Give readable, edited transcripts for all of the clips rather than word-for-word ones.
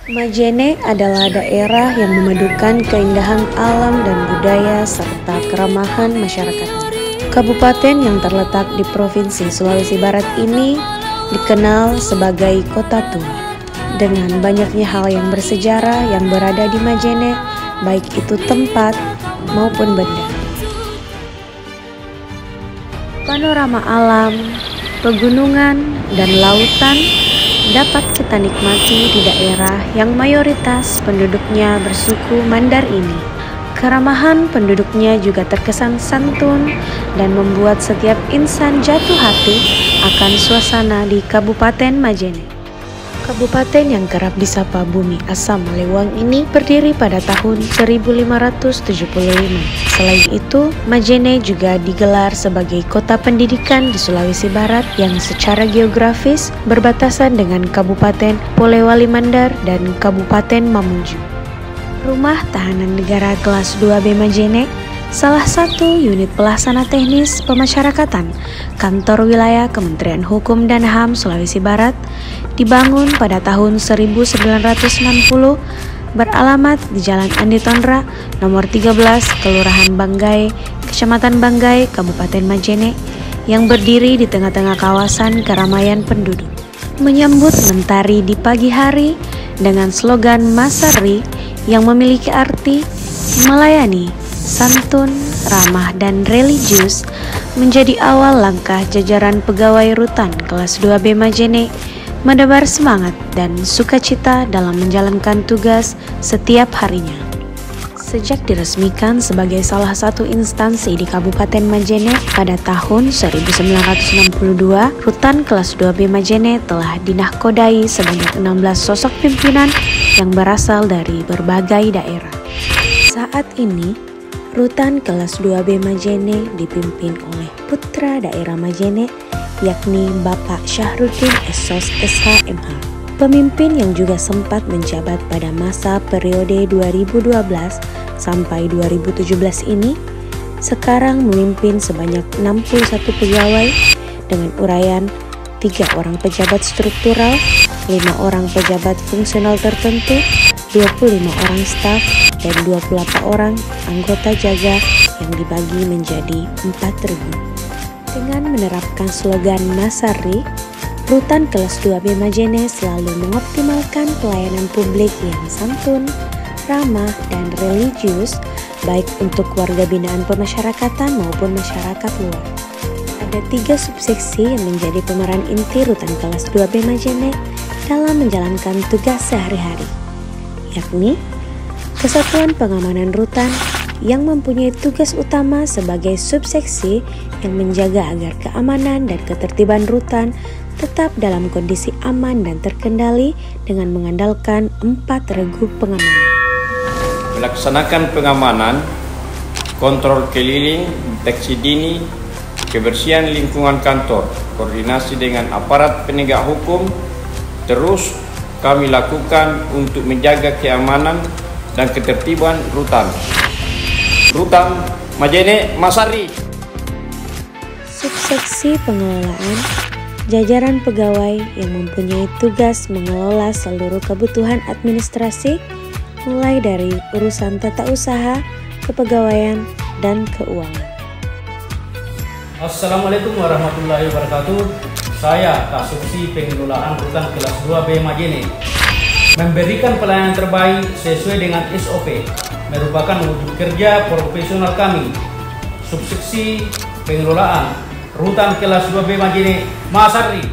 Majene adalah daerah yang memadukan keindahan alam dan budaya serta keramahan masyarakatnya. Kabupaten yang terletak di Provinsi Sulawesi Barat ini dikenal sebagai kota tua. Dengan banyaknya hal yang bersejarah yang berada di Majene, baik itu tempat maupun benda. Panorama alam, pegunungan, dan lautan dapat kita nikmati di daerah yang mayoritas penduduknya bersuku Mandar ini. Keramahan penduduknya juga terkesan santun dan membuat setiap insan jatuh hati akan suasana di Kabupaten Majene. Kabupaten yang kerap disapa Bumi Asam Malewang ini berdiri pada tahun 1575. Selain itu, Majene juga digelar sebagai kota pendidikan di Sulawesi Barat yang secara geografis berbatasan dengan Kabupaten Polewali Mandar dan Kabupaten Mamuju. Rumah Tahanan Negara Kelas 2B Majene, salah satu unit pelaksana teknis pemasyarakatan Kantor Wilayah Kementerian Hukum dan HAM Sulawesi Barat, dibangun pada tahun 1960, beralamat di Jalan Andi Tondra, nomor 13, Kelurahan Banggai, Kecamatan Banggai, Kabupaten Majene, yang berdiri di tengah-tengah kawasan keramaian penduduk. Menyambut mentari di pagi hari dengan slogan Masari yang memiliki arti melayani, santun, ramah, dan religius, menjadi awal langkah jajaran pegawai rutan kelas 2B Majene menebar semangat dan sukacita dalam menjalankan tugas setiap harinya. Sejak diresmikan sebagai salah satu instansi di Kabupaten Majene pada tahun 1962, Rutan Kelas 2B Majene telah dinahkodai sebanyak 16 sosok pimpinan yang berasal dari berbagai daerah. Saat ini, Rutan Kelas 2B Majene dipimpin oleh putra daerah Majene, yakni Bapak Syahrudin Esos SHMH. Pemimpin yang juga sempat menjabat pada masa periode 2012 sampai 2017 ini, sekarang memimpin sebanyak 61 pegawai dengan uraian 3 orang pejabat struktural, 5 orang pejabat fungsional tertentu, 25 orang staf, dan 28 orang anggota jaga yang dibagi menjadi 4 regu. Dengan menerapkan slogan Masari, Rutan Kelas 2B Majene selalu mengoptimalkan pelayanan publik yang santun, ramah, dan religius, baik untuk warga binaan pemasyarakatan maupun masyarakat luar. Ada 3 subseksi yang menjadi pemeran inti Rutan Kelas 2B Majene dalam menjalankan tugas sehari-hari, yakni Kesatuan Pengamanan Rutan yang mempunyai tugas utama sebagai subseksi yang menjaga agar keamanan dan ketertiban rutan tetap dalam kondisi aman dan terkendali dengan mengandalkan 4 regu pengamanan. Melaksanakan pengamanan, kontrol keliling, deteksi dini, kebersihan lingkungan kantor, koordinasi dengan aparat penegak hukum, terus kami lakukan untuk menjaga keamanan dan ketertiban rutan. Rutan Majene Masari. Subseksi pengelolaan, jajaran pegawai yang mempunyai tugas mengelola seluruh kebutuhan administrasi, mulai dari urusan tata usaha, kepegawaian, dan keuangan. Assalamualaikum warahmatullahi wabarakatuh. Saya Kasubsi Pengelolaan Rutan Kelas 2B Majene, memberikan pelayanan terbaik sesuai dengan SOP, merupakan wujud kerja profesional kami. Subseksi Pengelolaan Rutan Kelas 2B Majene Masari.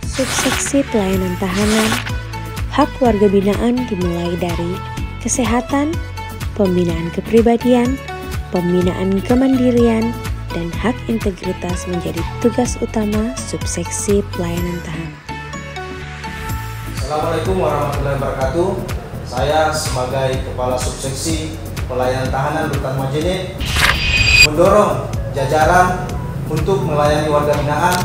Subseksi pelayanan tahanan, hak warga binaan dimulai dari kesehatan, pembinaan kepribadian, pembinaan kemandirian, dan hak integritas menjadi tugas utama subseksi pelayanan tahanan. Assalamualaikum warahmatullahi wabarakatuh. Saya sebagai Kepala Subseksi Pelayanan Tahanan Rutan Majene mendorong jajaran untuk melayani warga binaan,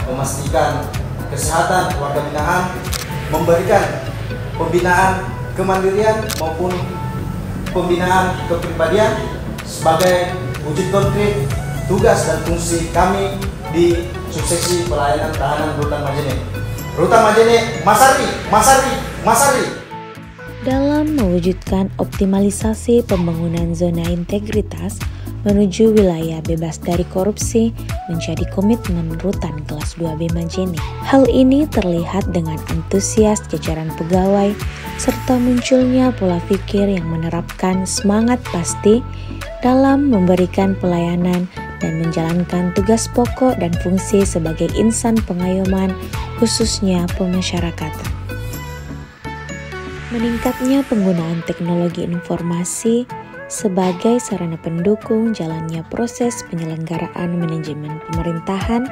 memastikan kesehatan warga binaan, memberikan pembinaan kemandirian maupun pembinaan kepribadian sebagai wujud konkret tugas dan fungsi kami di Subseksi Pelayanan Tahanan Rutan Majene. Rutan Majene Masari, Masari, Masari. Dalam mewujudkan optimalisasi pembangunan zona integritas menuju wilayah bebas dari korupsi menjadi komitmen Rutan Kelas 2B Majene. Hal ini terlihat dengan antusias jajaran pegawai serta munculnya pola pikir yang menerapkan semangat pasti dalam memberikan pelayanan dan menjalankan tugas pokok dan fungsi sebagai insan pengayoman khususnya pemasyarakatan. Meningkatnya penggunaan teknologi informasi sebagai sarana pendukung jalannya proses penyelenggaraan manajemen pemerintahan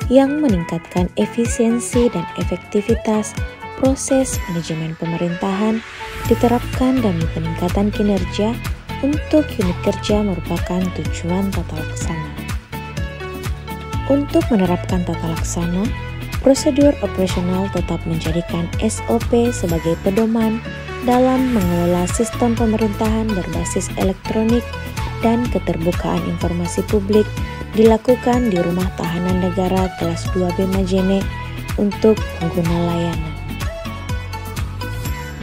yang meningkatkan efisiensi dan efektivitas proses manajemen pemerintahan diterapkan demi peningkatan kinerja untuk unit kerja merupakan tujuan tata laksana. Untuk menerapkan tata laksana, prosedur operasional tetap menjadikan SOP sebagai pedoman dalam mengelola sistem pemerintahan berbasis elektronik dan keterbukaan informasi publik dilakukan di Rumah Tahanan Negara Kelas 2B Majene untuk pengguna layanan.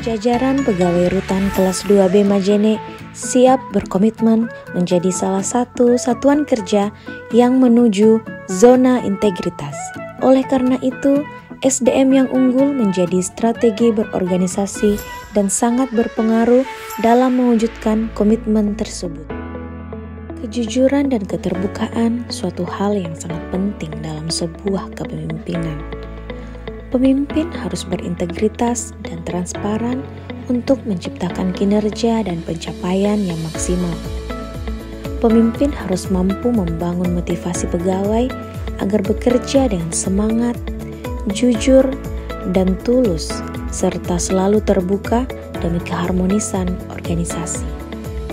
Jajaran pegawai Rutan Kelas 2B Majene siap berkomitmen menjadi salah satu satuan kerja yang menuju zona integritas. Oleh karena itu, SDM yang unggul menjadi strategi berorganisasi dan sangat berpengaruh dalam mewujudkan komitmen tersebut. Kejujuran dan keterbukaan suatu hal yang sangat penting dalam sebuah kepemimpinan. Pemimpin harus berintegritas dan transparan untuk menciptakan kinerja dan pencapaian yang maksimal. Pemimpin harus mampu membangun motivasi pegawai agar bekerja dengan semangat, jujur, dan tulus, serta selalu terbuka demi keharmonisan organisasi.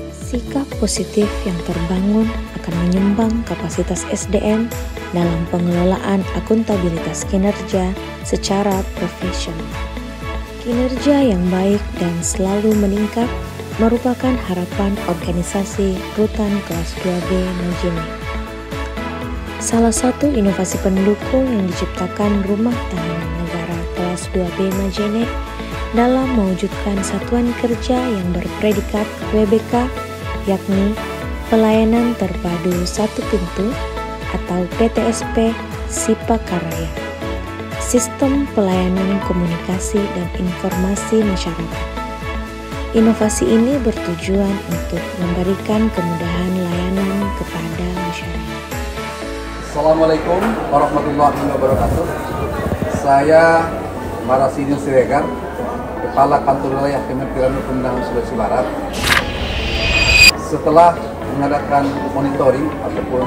Sikap positif yang terbangun akan menyumbang kapasitas SDM dalam pengelolaan akuntabilitas kinerja secara profesional. Kinerja yang baik dan selalu meningkat merupakan harapan organisasi Rutan Kelas 2B Majene. Salah satu inovasi pendukung yang diciptakan Rumah Tahanan Negara Kelas 2B Majene dalam mewujudkan satuan kerja yang berpredikat WBK, yakni Pelayanan Terpadu Satu Pintu atau PTSP Sipakaraya, Sistem Pelayanan Komunikasi dan Informasi Masyarakat. Inovasi ini bertujuan untuk memberikan kemudahan layanan kepada masyarakat. Assalamualaikum warahmatullahi wabarakatuh. Saya Marasini Siregar, Kepala Kantor Wilayah Kementerian Hukum dan HAM Sulawesi Barat. Setelah mengadakan monitoring ataupun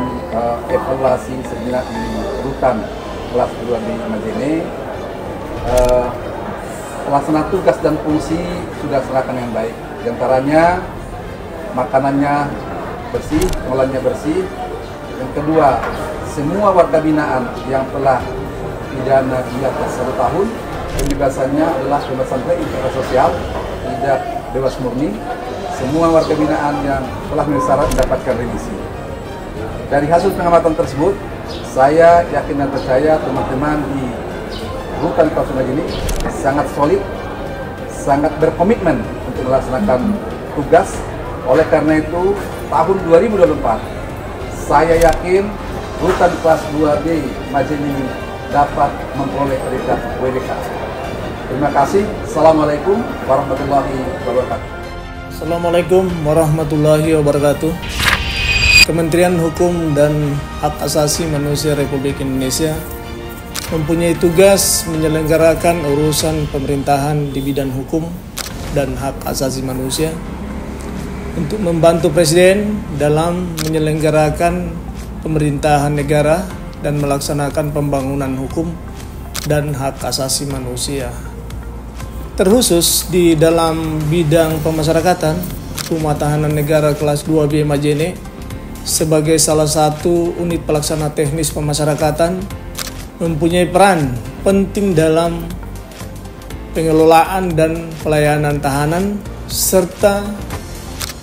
evaluasi sejenak di Rutan Kelas 2B Majene, pelaksana tugas dan fungsi sudah serahkan yang baik. Di antaranya makanannya bersih, pengolahannya bersih. Yang kedua, semua warga binaan yang telah pidana di atas 1 tahun, pembebasannya adalah pembebasan berintegritas sosial, tidak bebas murni. Semua warga binaan yang telah memenuhi syarat mendapatkan remisi. Dari hasil pengamatan tersebut, saya yakin dan percaya teman-teman di Rutan Kelas 2B Majene sangat solid, sangat berkomitmen untuk melaksanakan tugas. Oleh karena itu, tahun 2024, saya yakin Rutan Kelas 2B Majene ini dapat memperoleh predikat WBK. Terima kasih. Assalamualaikum warahmatullahi wabarakatuh. Assalamualaikum warahmatullahi wabarakatuh. Kementerian Hukum dan Hak Asasi Manusia Republik Indonesia mempunyai tugas menyelenggarakan urusan pemerintahan di bidang hukum dan hak asasi manusia untuk membantu Presiden dalam menyelenggarakan pemerintahan negara dan melaksanakan pembangunan hukum dan hak asasi manusia. Terkhusus di dalam bidang pemasyarakatan, Rumah Tahanan Negara Kelas 2B Majene sebagai salah satu unit pelaksana teknis pemasyarakatan mempunyai peran penting dalam pengelolaan dan pelayanan tahanan serta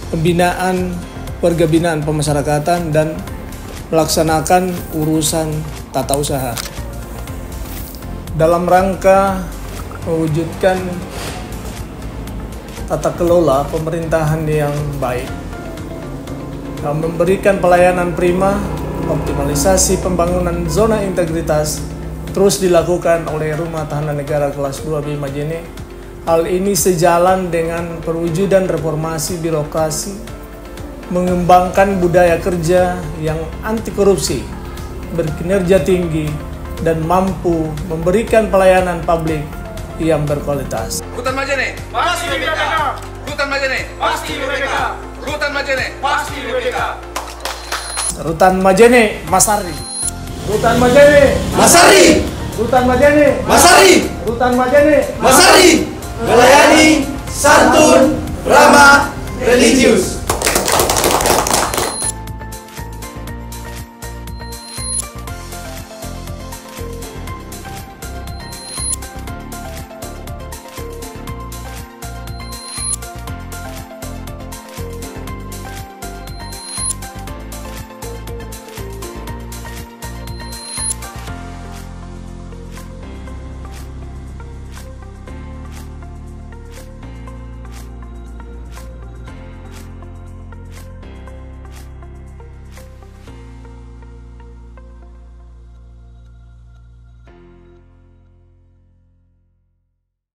pembinaan warga binaan pemasyarakatan dan melaksanakan urusan tata usaha. Dalam rangka mewujudkan tata kelola pemerintahan yang baik, memberikan pelayanan prima. Optimalisasi pembangunan zona integritas terus dilakukan oleh Rumah Tahanan Negara kelas 2B Majene. Hal ini sejalan dengan perwujudan reformasi birokrasi, mengembangkan budaya kerja yang anti korupsi, berkinerja tinggi, dan mampu memberikan pelayanan publik yang berkualitas. Rutan Majene pasti merdeka. Rutan Majene pasti merdeka. Rutan Majene pasti merdeka. Rutan Majene Masari. Rutan Majene Masari. Rutan Majene Masari. Rutan Majene Masari.